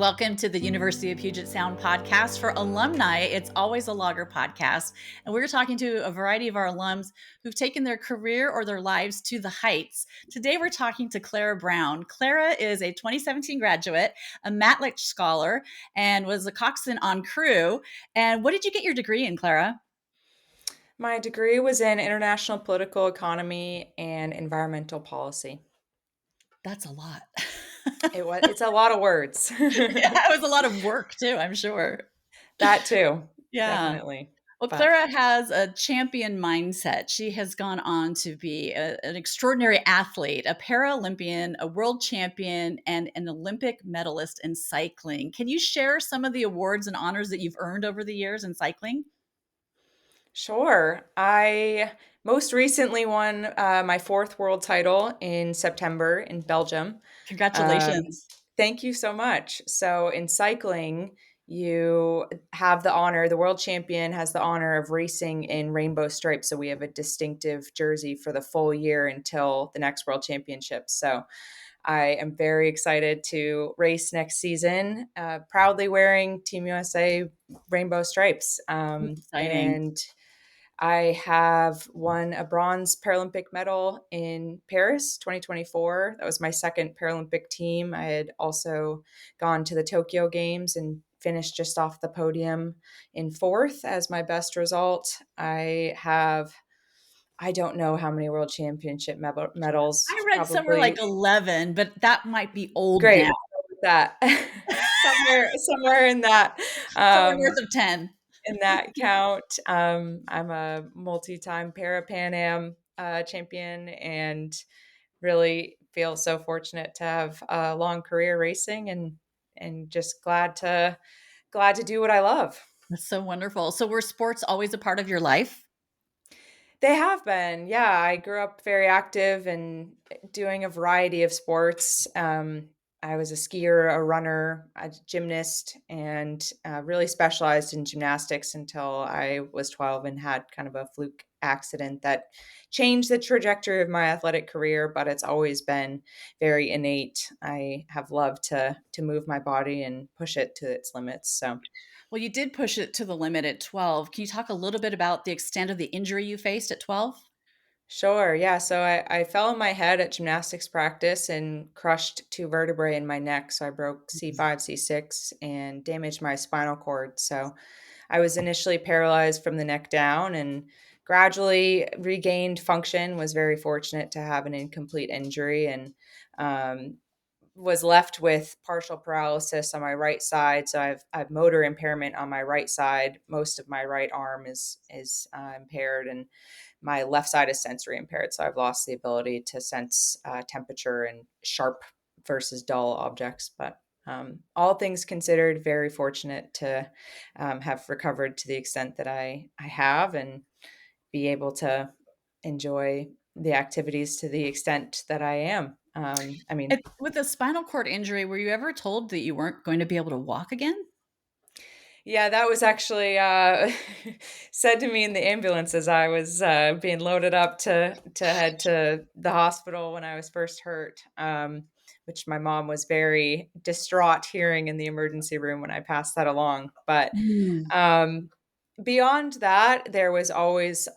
Welcome to the University of Puget Sound podcast. For alumni, it's always a logger podcast. And we're talking to a variety of our alums who've taken their career or their lives to the heights. Today, we're talking to Clara Brown. Clara is a 2017 graduate, a Matlick scholar, and was a coxswain on crew. And what did you get your degree in, Clara? My degree was in international political economy and environmental policy. That's a lot. It's a lot of words. Yeah, it was a lot of work too, I'm sure. That too, Yeah. definitely. Well, But Clara has a champion mindset. She has gone on to be an extraordinary athlete, a Paralympian, a world champion, and an Olympic medalist in cycling. Can you share some of the awards and honors that you've earned over the years in cycling? sure, I most recently won my fourth world title in September in Belgium. Um, Congratulations. Thank you so much. So in cycling, you have the world champion has the honor of racing in rainbow stripes. So we have a distinctive jersey for the full year until the next world championships. So I am very excited to race next season, proudly wearing Team USA rainbow stripes. Exciting. And I have won a bronze Paralympic medal in Paris 2024. That was my second Paralympic team. I had also gone to the Tokyo Games and finished just off the podium in fourth as my best result. I don't know how many world championship medals, I read somewhere like probably 11, but that might be old great now. with that. somewhere in that. Somewhere Um, north of 10. in that count. I'm a multi-time Para Pan Am champion and really feel so fortunate to have a long career racing and just glad to do what I love. That's so wonderful. So, were sports always a part of your life? They have been. Yeah, I grew up very active and doing a variety of sports. I was a skier, a runner, a gymnast, and really specialized in gymnastics until I was 12 and had kind of a fluke accident that changed the trajectory of my athletic career. But it's always been very innate. I have loved to move my body and push it to its limits. So. Well, you did push it to the limit at 12. Can you talk a little bit about the extent of the injury you faced at 12? Sure. Yeah. So I fell on my head at gymnastics practice and crushed two vertebrae in my neck. So I broke C5, C6 and damaged my spinal cord. So I was initially paralyzed from the neck down and gradually regained function, was very fortunate to have an incomplete injury and um, was left with partial paralysis on my right side. So I've motor impairment on my right side. Most of my right arm is impaired, and my left side is sensory impaired. So I've lost the ability to sense temperature and sharp versus dull objects. But all things considered, very fortunate to have recovered to the extent that I have and be able to enjoy the activities to the extent that I am. I mean, With a spinal cord injury, were you ever told that you weren't going to be able to walk again? yeah, that was actually said to me in the ambulance as I was being loaded up to head to the hospital when I was first hurt, which my mom was very distraught hearing in the emergency room when I passed that along. But Mm. um, beyond that, there was always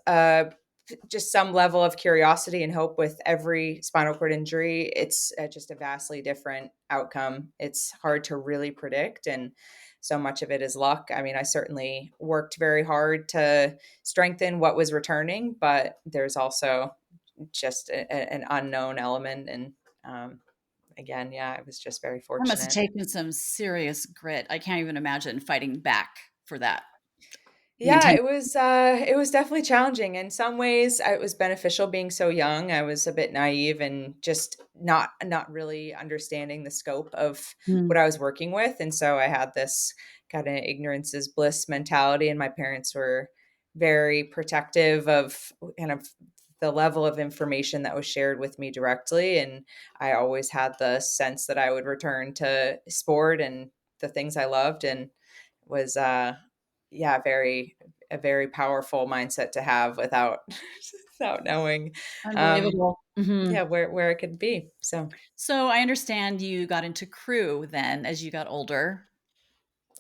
just some level of curiosity and hope with every spinal cord injury. It's just a vastly different outcome. It's hard to really predict. And so much of it is luck. I mean, I certainly worked very hard to strengthen what was returning, but there's also just an unknown element. And again, yeah, I was just very That must have fortunate. taken some serious grit. I can't even imagine fighting back for that. The Yeah, intent. it was definitely challenging. In some ways, it was beneficial being so young. I was a bit naive and just not really understanding the scope of Mm. what I was working with. And so I had this kind of ignorance is bliss mentality, and my parents were very protective of kind of the level of information that was shared with me directly. And I always had the sense that I would return to sport and the things I loved and was yeah, very a very powerful mindset to have without without knowing, um, Unbelievable. yeah, Mhm. where it could be. So So I understand you got into crew then as you got older.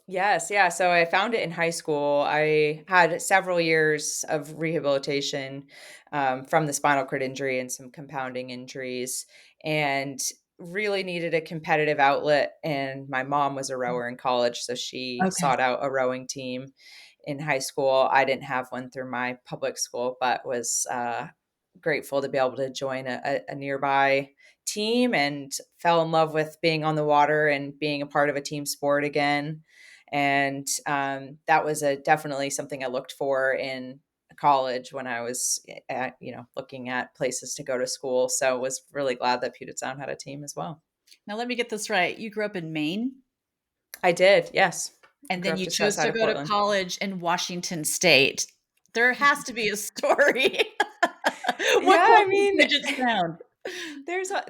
yes, yeah. So I found it in high school. I had several years of rehabilitation from the spinal cord injury and some compounding injuries, and really needed a competitive outlet. And my mom was a rower in college, so she Okay. sought out a rowing team in high school. I didn't have one through my public school, but was grateful to be able to join a nearby team and fell in love with being on the water and being a part of a team sport again. And that was definitely something I looked for in college when I was looking at places to go to school. So was really glad that Puget Sound had a team as well. Now let me get this right. You grew up in Maine, I did, yes. I and grew then up you just chose outside to of go to Portland. college in Washington State. There has to be a story. What Yeah, brought I you to mean, Puget Sound?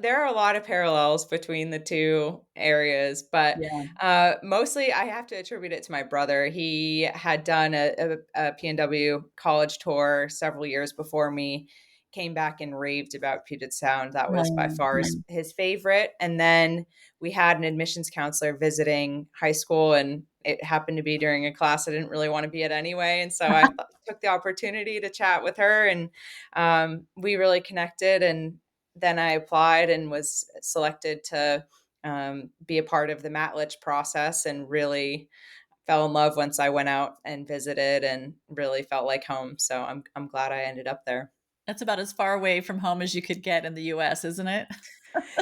there are a lot of parallels between the two areas, but Yeah. mostly I have to attribute it to my brother. He had done a PNW college tour several years before me, came back and raved about Puget Sound. That was by Oh, far nice. his favorite. And then we had an admissions counselor visiting high school, and it happened to be during a class I didn't really want to be at anyway. And so I took the opportunity to chat with her, and we really connected. And then I applied and was selected to be a part of the Matlich process, and really fell in love once I went out and visited and really felt like home. So I'm glad I ended up there. That's about as far away from home as you could get in the US, isn't it?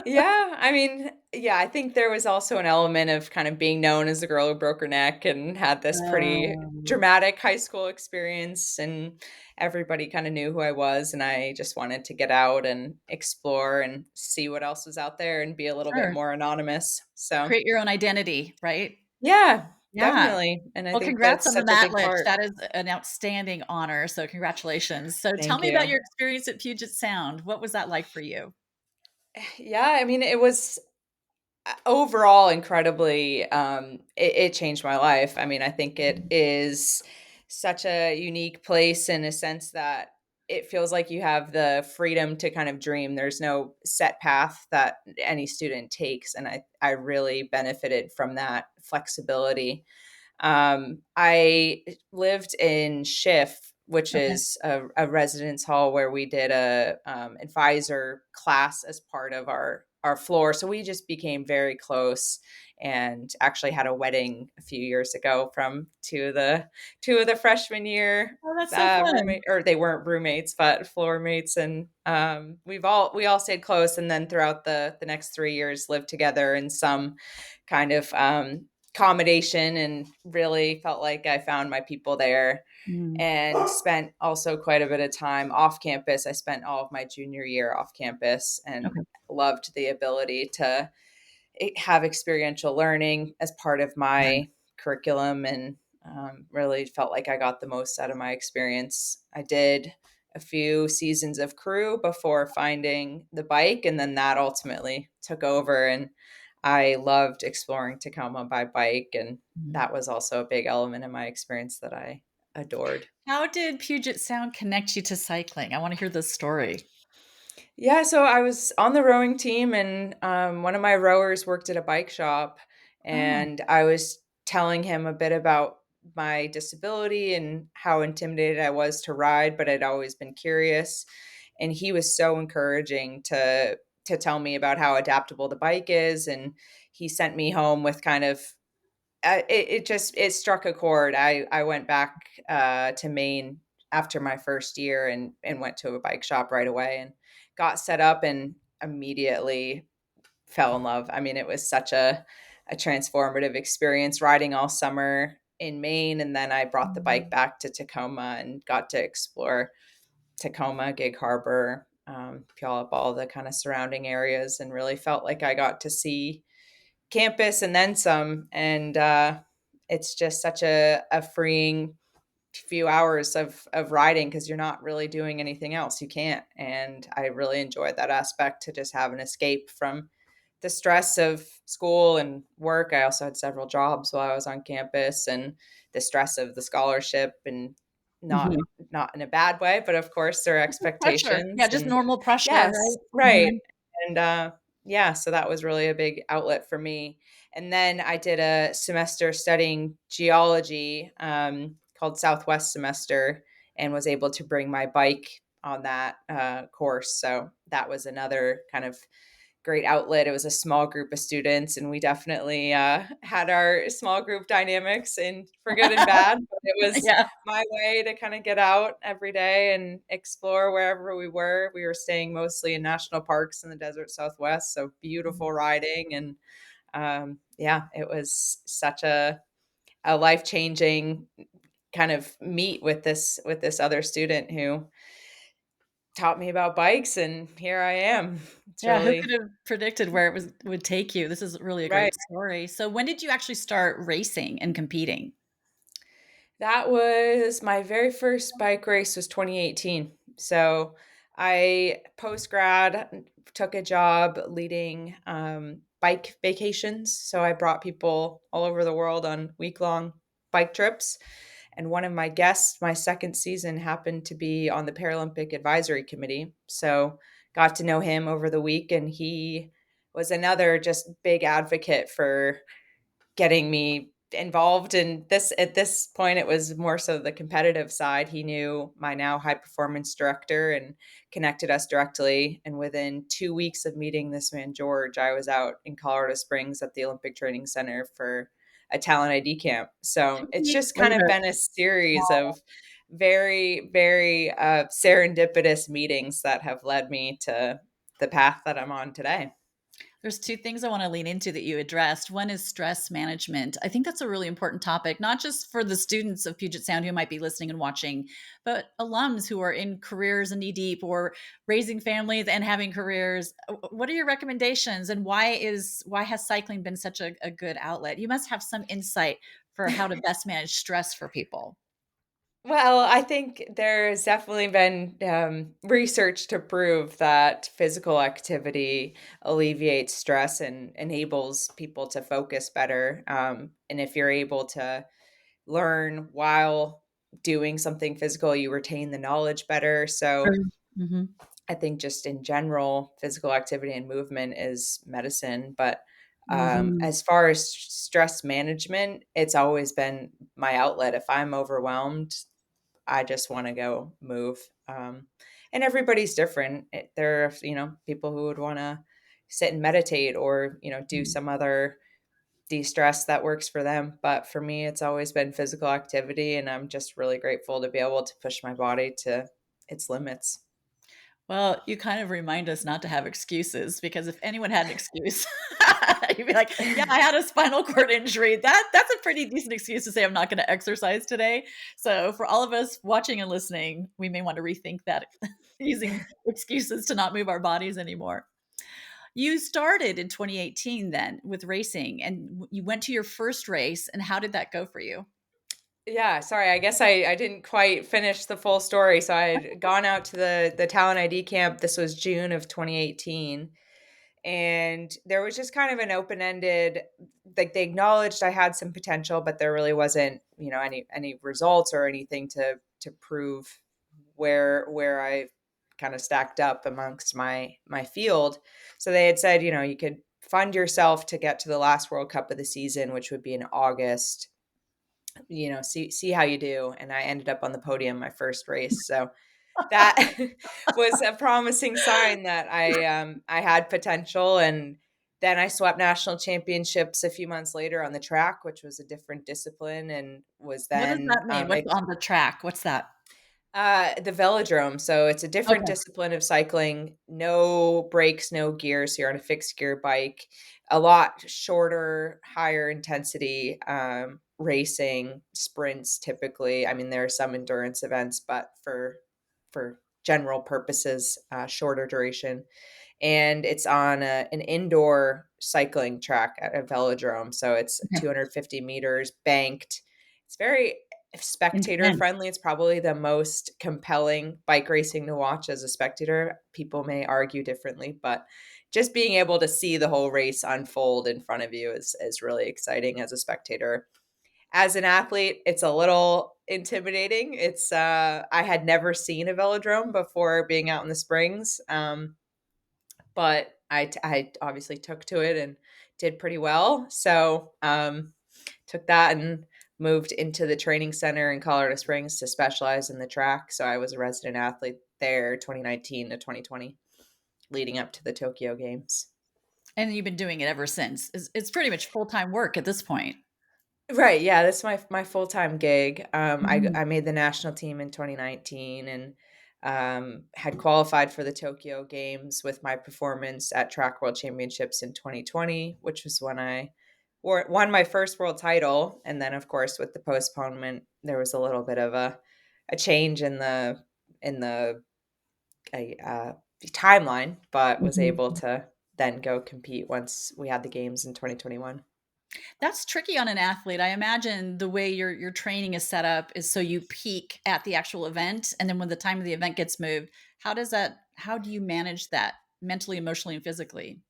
Yeah, I mean, yeah, I think there was also an element of kind of being known as the girl who broke her neck and had this pretty Oh, dramatic high school experience, and everybody kind of knew who I was, and I just wanted to get out and explore and see what else was out there and be a little bit sure. more anonymous. So, Create your own identity, right? yeah, Yeah. definitely, and I Well, think congrats that's on the such a big Matlich. part. That is an outstanding honor, so congratulations. So tell Thank me about you. your experience at Puget Sound. What was that like for you? Yeah, I mean, it was overall incredibly it changed my life. I mean, I think it is such a unique place in a sense that it feels like you have the freedom to kind of dream. There's no set path that any student takes, and I really benefited from that flexibility. I lived in Schiff, which Okay. is a residence hall where we did a advisor class as part of our floor. So we just became very close, and actually had a wedding a few years ago from two of the freshman year Oh, that's so fun. roommate, or they weren't roommates but floor mates, and we all stayed close, and then throughout the next 3 years lived together in some kind of accommodation, and really felt like I found my people there, Mm, and spent also quite a bit of time off campus. I spent all of my junior year off campus and okay. loved the ability to have experiential learning as part of Yeah. my curriculum, and really felt like I got the most out of my experience. I did a few seasons of crew before finding the bike, and then that ultimately took over. And I loved exploring Tacoma by bike, and Mhm. that was also a big element in my experience that I adored. How did Puget Sound connect you to cycling? I wanna hear this story. Yeah, so I was on the rowing team, and one of my rowers worked at a bike shop, Oh, and I was telling him a bit about my disability and how intimidated I was to ride, but I'd always been curious. And he was so encouraging to tell me about how adaptable the bike is, and he sent me home with kind of it struck a chord. I went back to Maine after my first year, and went to a bike shop right away and got set up, and immediately fell in love. I mean, it was such a transformative experience riding all summer in Maine, and then I brought the bike mm, back to Tacoma and got to explore Tacoma, Gig Harbor, Puyallup, all the kind of surrounding areas, and really felt like I got to see campus and then some. And it's just such a freeing few hours of riding, because you're not really doing anything else. You can't. And I really enjoyed that aspect, to just have an escape from the stress of school and work. I also had several jobs while I was on campus, and the stress of the scholarship and not Mhm. not in a bad way, but of course there are Pressure. Yeah, expectations just and normal pressure, yes, right? right. Mhm. And yeah, so that was really a big outlet for me. And then I did a semester studying geology called Southwest semester and was able to bring my bike on that course. So that was another kind of great outlet. It was a small group of students, and we definitely had our small group dynamics, and for good and bad. But it was Yeah. my way to kind of get out every day and explore wherever we were. We were staying mostly in national parks in the desert Southwest, so beautiful riding, and yeah, it was such a life changing kind of meet with this other student who taught me about bikes, and here I am. It's Yeah, who could really have predicted where it was would take you? This is really a right. great story. So when did you actually start racing and competing? That was my very first bike race was 2018. So I post grad took a job leading bike vacations. So I brought people all over the world on week long bike trips. And one of my guests, my second season, happened to be on the Paralympic Advisory Committee. So got to know him over the week, and he was another just big advocate for getting me involved in this. At this point, it was more so the competitive side. He knew my now high performance director and connected us directly, and within 2 weeks of meeting this man George, I was out in Colorado Springs at the Olympic Training Center for a talent ID camp. So 2 it's weeks just kind of later. been a series of very serendipitous meetings that have led me to the path that I'm on today. There's 2 things I wanna lean into that you addressed. One is stress management. I think that's a really important topic, not just for the students of Puget Sound who might be listening and watching, but alums who are in careers and knee deep or raising families and having careers. What are your recommendations, and why has cycling been such a good outlet? You must have some insight for how to best manage stress for people. Well, I think there's definitely been research to prove that physical activity alleviates stress and enables people to focus better. And if you're able to learn while doing something physical, you retain the knowledge better. So Mhm. I think just in general, physical activity and movement is medicine. But Mhm. as far as stress management, it's always been my outlet. If I'm overwhelmed, I just want to go move. And everybody's different. There are, people who would want to sit and meditate or, do Mhm. some other de-stress that works for them. But for me, it's always been physical activity. And I'm just really grateful to be able to push my body to its limits. Well, you kind of remind us not to have excuses because if anyone had an excuse, you'd be like, "Yeah, I had a spinal cord injury." That's a pretty decent excuse to say I'm not gonna exercise today. So, for all of us watching and listening, we may want to rethink that using excuses to not move our bodies anymore. You started in 2018 then with racing, and you went to your first race, and how did that go for you? Yeah, sorry. I guess I didn't quite finish the full story. So I had gone out to the talent ID camp. This was June of 2018. And there was just kind of an open-ended, like they acknowledged I had some potential, but there really wasn't, any results or anything to prove where I kind of stacked up amongst my field. So they had said, you could fund yourself to get to the last World Cup of the season, which would be in August, see how you do. And I ended up on the podium my first race. So that was a promising sign that I had potential. And then I swept national championships a few months later on the track, which was a different discipline, and was What does then that mean? What's on the track? What's that? the velodrome. So it's a different Okay. discipline of cycling. No brakes, no gears. You're on a fixed gear bike. A lot shorter, higher intensity racing sprints. Typically, I mean, there are some endurance events, but for general purposes, shorter duration. And it's on an indoor cycling track at a velodrome. So it's Okay. 250 meters banked. It's very spectator Intense. friendly. It's probably the most compelling bike racing to watch as a spectator. People may argue differently, but just being able to see the whole race unfold in front of you is really exciting as a spectator. As an athlete, intimidating. I had never seen a velodrome before being out in the Springs. But I obviously took to it and did pretty well. So, took that and moved into the training center in Colorado Springs to specialize in the track. So I was a resident athlete there 2019 to 2020, leading up to the Tokyo Games. And you've been doing it ever since. It's pretty much full-time work at this point. Right, yeah, that's my full-time gig. Mhm. I made the national team in 2019 and, had qualified for the Tokyo Games with my performance at Track World Championships in 2020, which was when I won my first world title, and then, of course, with the postponement, there was a little bit of a change in the, uh, timeline, but was Mhm. able to then go compete once we had the games in 2021. That's tricky on an athlete. I imagine the way your training is set up is so you peak at the actual event, and then when the time of the event gets moved, how do you manage that mentally, emotionally, and physically?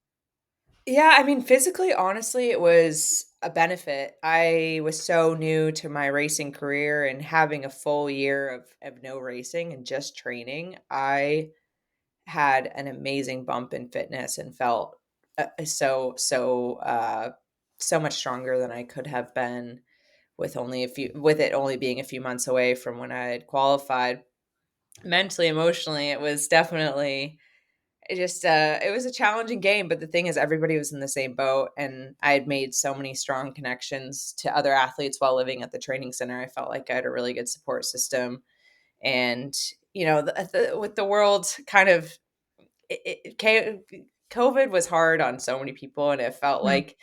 Yeah, I mean, physically, honestly, it was a benefit. I was so new to my racing career and having a full year of no racing and just training. I had an amazing bump in fitness and felt so much stronger than I could have been with it only being a few months away from when I had qualified. Mentally, emotionally, it was definitely it was a challenging game, but the thing is everybody was in the same boat, and I had made so many strong connections to other athletes while living at the training center. I felt like I had a really good support system, and, with the world kind of it ca COVID was hard on so many people, and it felt Mm. like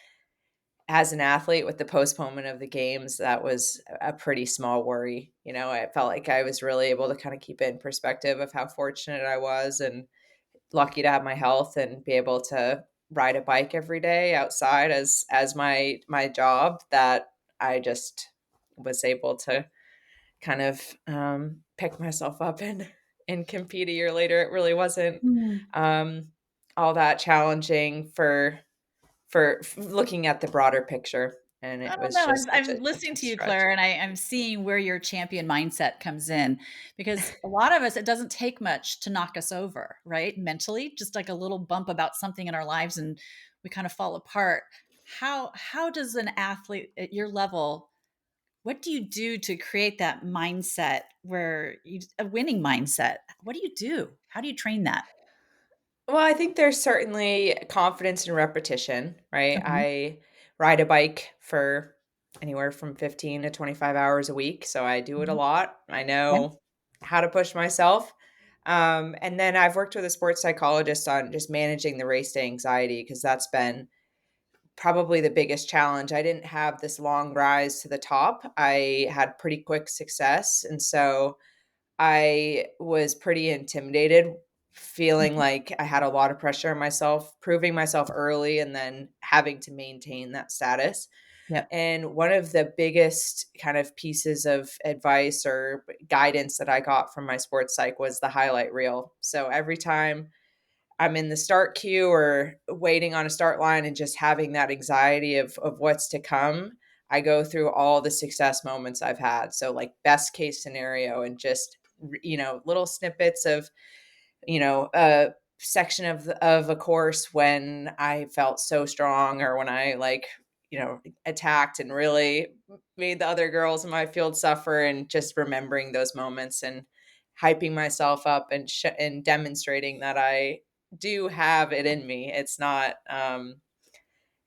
as an athlete with the postponement of the games, that was a pretty small worry. I felt like I was really able to kind of keep it in perspective of how fortunate I was and lucky to have my health and be able to ride a bike every day outside as my job, that I just was able to kind of pick myself up and compete a year later. It really wasn't Mm. um, all that challenging looking at the broader picture, and I it don't was know. just I'm such listening a to you, stretch. Claire, and I'm seeing where your champion mindset comes in because a lot of us, it doesn't take much to knock us over, right? Mentally, just like a little bump about something in our lives and we kind of fall apart. How does an athlete at your level, what do you do to create that mindset where a winning mindset? What do you do? How do you train that? Well, I think there's certainly confidence and repetition, right? Mhm. I ride a bike for anywhere from 15 to 25 hours a week, so I do it a Mhm. lot. I Okay. know how to push myself. And then I've worked with a sports psychologist on just managing the race day anxiety because that's been probably the biggest challenge. I didn't have this long rise to the top. I had pretty quick success. And so I was pretty intimidated, feeling Mhm. like I had a lot of pressure on myself, proving myself early and then having to maintain that status. Yep. And one of the biggest kind of pieces of advice or guidance that I got from my sports psych was the highlight reel. So every time I'm in the start queue or waiting on a start line and just having that anxiety of what's to come, I go through all the success moments I've had. So like best case scenario and just little snippets of a section of a course when I felt so strong or when I attacked and really made the other girls in my field suffer, and just remembering those moments and hyping myself up and demonstrating that I do have it in me. It's not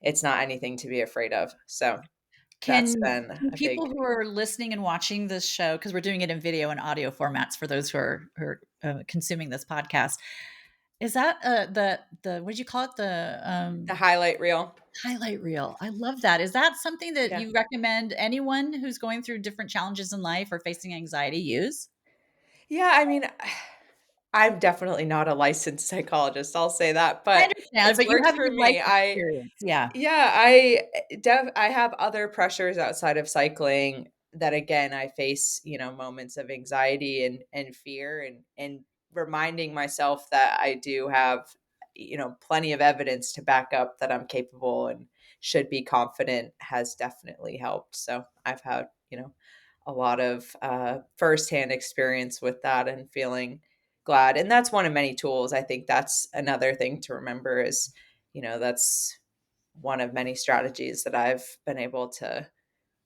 anything to be afraid of. So that's been Can a people big. who are listening and watching this show, because we're doing it in video and audio formats for those who are consuming this podcast, is that the what did you call it? The The highlight reel. highlight reel. I love that. Is that something that Yeah. you recommend anyone who's going through different challenges in life or facing anxiety use? Yeah, I mean, I'm definitely not a licensed psychologist, I'll say that, I but understand, it's but you worked have for your life me. I experience. Yeah. Yeah, I have other pressures outside of cycling that again I face, moments of anxiety and fear, and reminding myself that I do have, plenty of evidence to back up that I'm capable and should be confident has definitely helped. So I've had, a lot of firsthand experience with that and feeling glad. And that's one of many tools. I think that's another thing to remember is, that's one of many strategies that I've been able to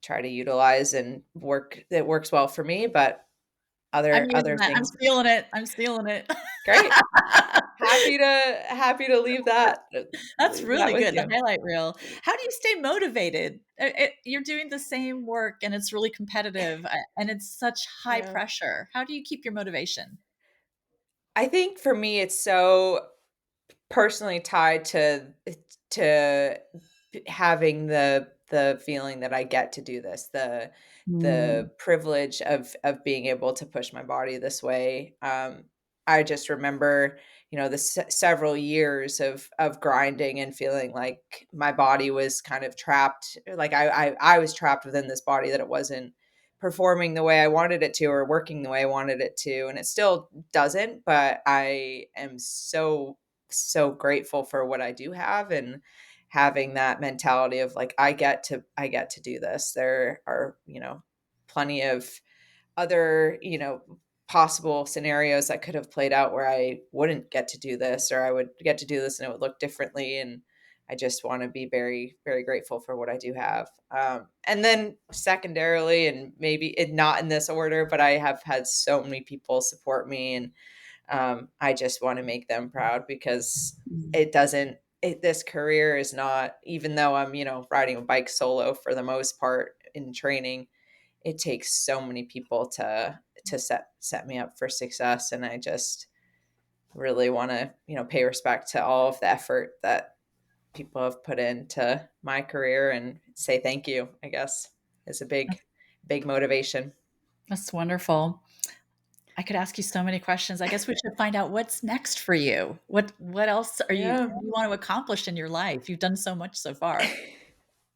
try to utilize and work that works well for me, but I'm other using that. I'm things. stealing it. I'm stealing it. Great. Happy to That's leave that really with good, the you. highlight reel. How do you stay motivated? You're doing the same work and it's really competitive, and it's such high Yeah. pressure. How do you keep your motivation? I think for me it's so personally tied to having the feeling that I get to do this, the Mm. privilege of being able to push my body this way. I just remember, the several years of grinding and feeling like my body was kind of trapped, like I was trapped within this body that it wasn't performing the way I wanted it to or working the way I wanted it to, and it still doesn't. But I am so grateful for what I do have and having that mentality of like I get to do this. There are, plenty of other, possible scenarios that could have played out where I wouldn't get to do this or I would get to do this and it would look differently. And I just want to be very, very grateful for what I do have. And then secondarily, and maybe it not in this order, but I have had so many people support me, and I just want to make them proud because Mm. it doesn't. This career is not, even though I'm, riding a bike solo for the most part in training, it takes so many people to set me up for success, and I just really want to, pay respect to all of the effort that people have put into my career and say thank you, I guess, is a big motivation. That's wonderful. I could ask you so many questions. I guess we should find out what's next for you. What else are you Yeah. what do you want to accomplish in your life? You've done so much so far.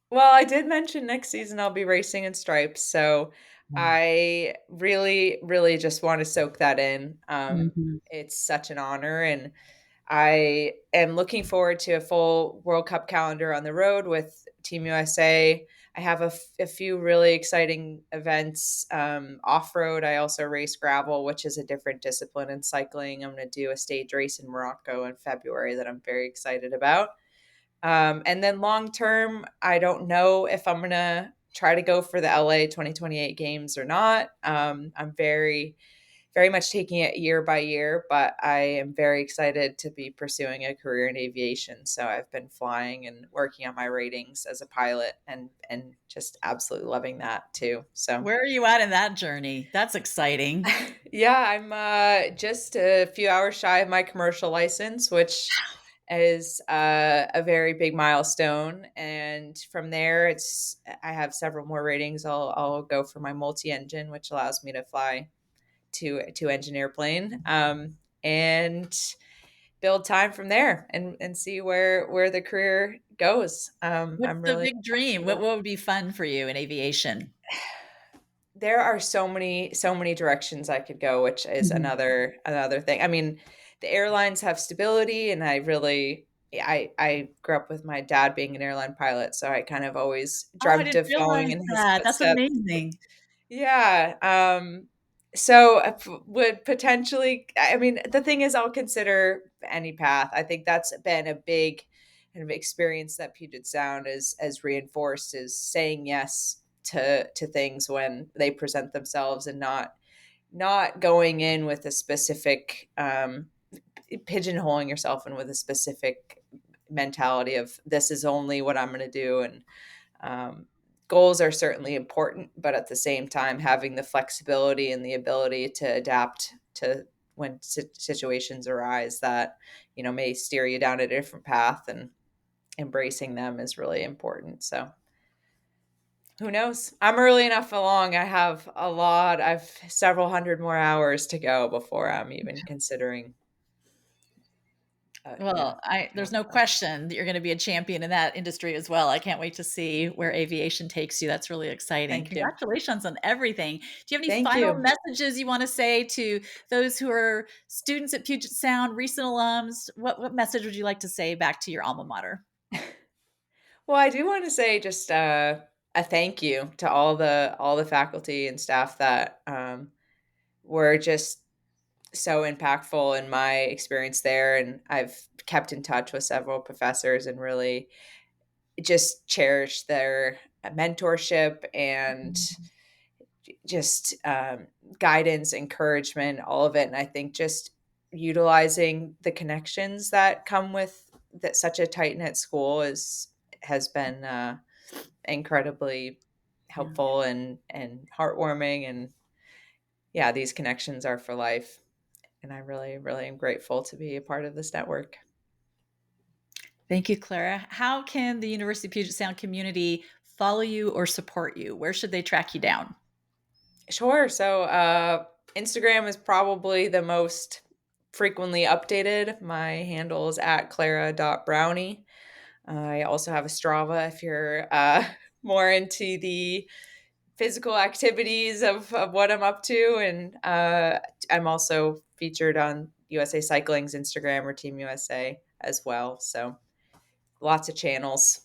Well, I did mention next season I'll be racing in stripes, so Wow. I really, really just want to soak that in. Mhm. It's such an honor, and I am looking forward to a full World Cup calendar on the road with Team USA. I have a few really exciting events off road. I also race gravel, which is a different discipline in cycling. I'm going to do a stage race in Morocco in February that I'm very excited about. And then long term, I don't know if I'm going to try to go for the LA 2028 games or not. I'm very much taking it year by year, but I am very excited to be pursuing a career in aviation. So I've been flying and working on my ratings as a pilot, and just absolutely loving that too. So Where are you at in that journey? That's exciting. yeah, I'm just a few hours shy of my commercial license, which is a very big milestone. And from there, I have several more ratings. I'll go for my multi-engine, which allows me to fly to engine airplane, and build time from there and see where the career goes. What's I'm the really big dream? What would be fun for you in aviation? there are so many directions I could go, which is Mhm. another thing. I mean, the airlines have stability, and I grew up with my dad being an airline pilot, so I kind of always Oh, I dreamt didn't of following realize in his that. That's footsteps. amazing. Yeah. So would potentially, I mean, the thing is, I'll consider any path. I think that's been a big kind of experience that Puget Sound is as reinforced, is saying yes to things when they present themselves, and not going in with a specific pigeonholing yourself and with a specific mentality of this is only what I'm going to do. And um, goals are certainly important, but at the same time, having the flexibility and the ability to adapt to when situations arise that may steer you down a different path, and embracing them is really important. So who knows? I'm early enough along. I've several hundred more hours to go before I'm even considering. Well, I there's no Outside. question that you're gonna be a champion in that industry as well. I can't wait to see where aviation takes you. That's really exciting. Thank you. Congratulations on everything. Do you have any Thank final you. messages you wanna say to those who are students at Puget Sound, recent alums? What message would you like to say back to your alma mater? Well, I do want to say just a thank you to all the faculty and staff that were just so impactful in my experience there. And I've kept in touch with several professors and really just cherished their mentorship and just guidance, encouragement, all of it. And I think just utilizing the connections that come with that such a tight knit school is has been incredibly Yeah. helpful and heartwarming. And yeah, these connections are for life. And I really, really am grateful to be a part of this network. Thank you, Clara. How can the University of Puget Sound community follow you or support you? Where should they track you down? Sure. So Instagram is probably the most frequently updated. My handle is at clara.brownie. I also have a Strava if you're more into the physical activities of what I'm up to. And I'm also featured on USA Cycling's Instagram or Team USA as well. So lots of channels.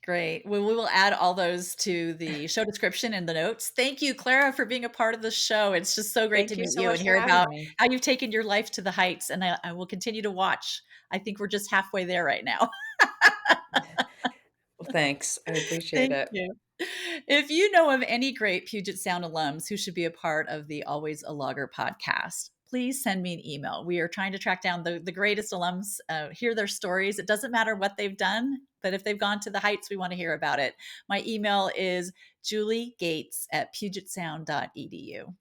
Great. Well, we will add all those to the show description and the notes. Thank you, Clara, for being a part of the show. It's just so great Thank to you meet so you much and for hear having about me. how you've taken your life to the heights. And I will continue to watch. I think we're just halfway there right now. Well, thanks. I appreciate Thank it. you. If you know of any great Puget Sound alums who should be a part of the Always a Logger podcast, please send me an email. We are trying to track down the greatest alums, hear their stories. It doesn't matter what they've done, but if they've gone to the heights, we want to hear about it. My email is juliegates@pugetsound.edu.